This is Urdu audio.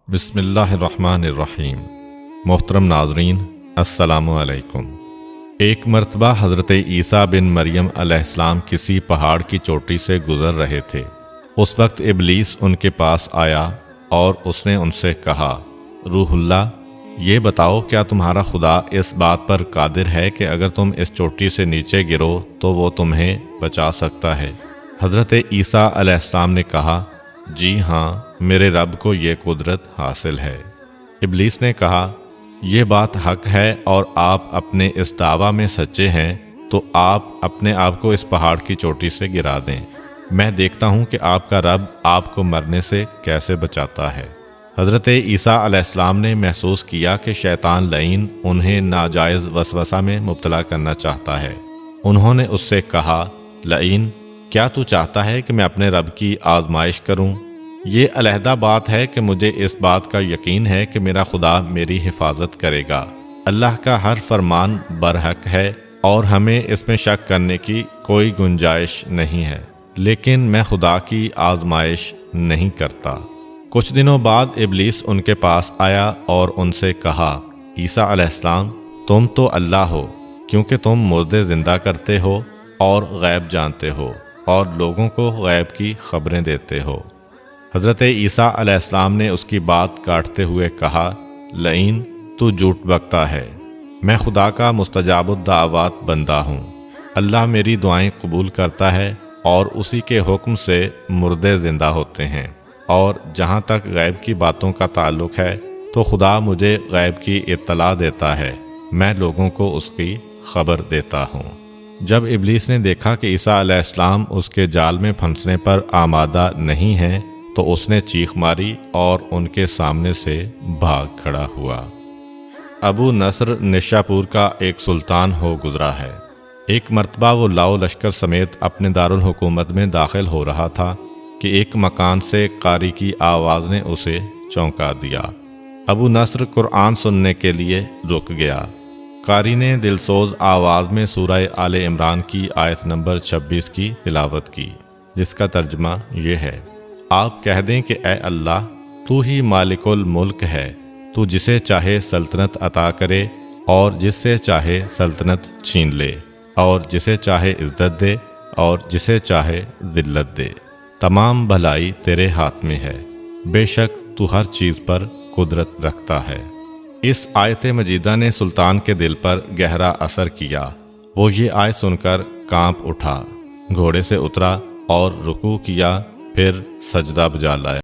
بسم اللہ الرحمن الرحیم۔ محترم ناظرین، السلام علیکم۔ ایک مرتبہ حضرت عیسیٰ بن مریم علیہ السلام کسی پہاڑ کی چوٹی سے گزر رہے تھے۔ اس وقت ابلیس ان کے پاس آیا اور اس نے ان سے کہا، روح اللہ، یہ بتاؤ کیا تمہارا خدا اس بات پر قادر ہے کہ اگر تم اس چوٹی سے نیچے گرو تو وہ تمہیں بچا سکتا ہے؟ حضرت عیسیٰ علیہ السلام نے کہا، جی ہاں، میرے رب کو یہ قدرت حاصل ہے۔ ابلیس نے کہا، یہ بات حق ہے اور آپ اپنے اس دعویٰ میں سچے ہیں تو آپ اپنے آپ کو اس پہاڑ کی چوٹی سے گرا دیں، میں دیکھتا ہوں کہ آپ کا رب آپ کو مرنے سے کیسے بچاتا ہے۔ حضرت عیسیٰ علیہ السلام نے محسوس کیا کہ شیطان لعین انہیں ناجائز وسوسہ میں مبتلا کرنا چاہتا ہے۔ انہوں نے اس سے کہا، لعین، کیا تو چاہتا ہے کہ میں اپنے رب کی آزمائش کروں؟ یہ علیحدہ بات ہے کہ مجھے اس بات کا یقین ہے کہ میرا خدا میری حفاظت کرے گا۔ اللہ کا ہر فرمان برحق ہے اور ہمیں اس میں شک کرنے کی کوئی گنجائش نہیں ہے، لیکن میں خدا کی آزمائش نہیں کرتا۔ کچھ دنوں بعد ابلیس ان کے پاس آیا اور ان سے کہا، عیسیٰ علیہ السلام، تم تو اللہ ہو کیونکہ تم مردے زندہ کرتے ہو اور غیب جانتے ہو اور لوگوں کو غیب کی خبریں دیتے ہو۔ حضرت عیسیٰ علیہ السلام نے اس کی بات کاٹتے ہوئے کہا، لعین، تو جھوٹ بکتا ہے، میں خدا کا مستجاب الدعوات بندہ ہوں۔ اللہ میری دعائیں قبول کرتا ہے اور اسی کے حکم سے مردے زندہ ہوتے ہیں، اور جہاں تک غیب کی باتوں کا تعلق ہے تو خدا مجھے غیب کی اطلاع دیتا ہے، میں لوگوں کو اس کی خبر دیتا ہوں۔ جب ابلیس نے دیکھا کہ عیسیٰ علیہ السلام اس کے جال میں پھنسنے پر آمادہ نہیں ہیں تو اس نے چیخ ماری اور ان کے سامنے سے بھاگ کھڑا ہوا۔ ابو نصر نشاپور کا ایک سلطان ہو گزرا ہے۔ ایک مرتبہ وہ لاؤ لشکر سمیت اپنے دارالحکومت میں داخل ہو رہا تھا کہ ایک مکان سے قاری کی آواز نے اسے چونکا دیا۔ ابو نصر قرآن سننے کے لیے رک گیا۔ قاری نے دلسوز آواز میں سورہ آل عمران کی آیت نمبر 26 کی تلاوت کی، جس کا ترجمہ یہ ہے، آپ کہہ دیں کہ اے اللہ، تو ہی مالک الملک ہے، تو جسے چاہے سلطنت عطا کرے اور جس سے چاہے سلطنت چھین لے، اور جسے چاہے عزت دے اور جسے چاہے ذلت دے، تمام بھلائی تیرے ہاتھ میں ہے، بے شک تو ہر چیز پر قدرت رکھتا ہے۔ اس آیت مجیدہ نے سلطان کے دل پر گہرا اثر کیا۔ وہ یہ آیت سن کر کانپ اٹھا، گھوڑے سے اترا اور رکوع کیا، پھر سجدہ بجا لایا۔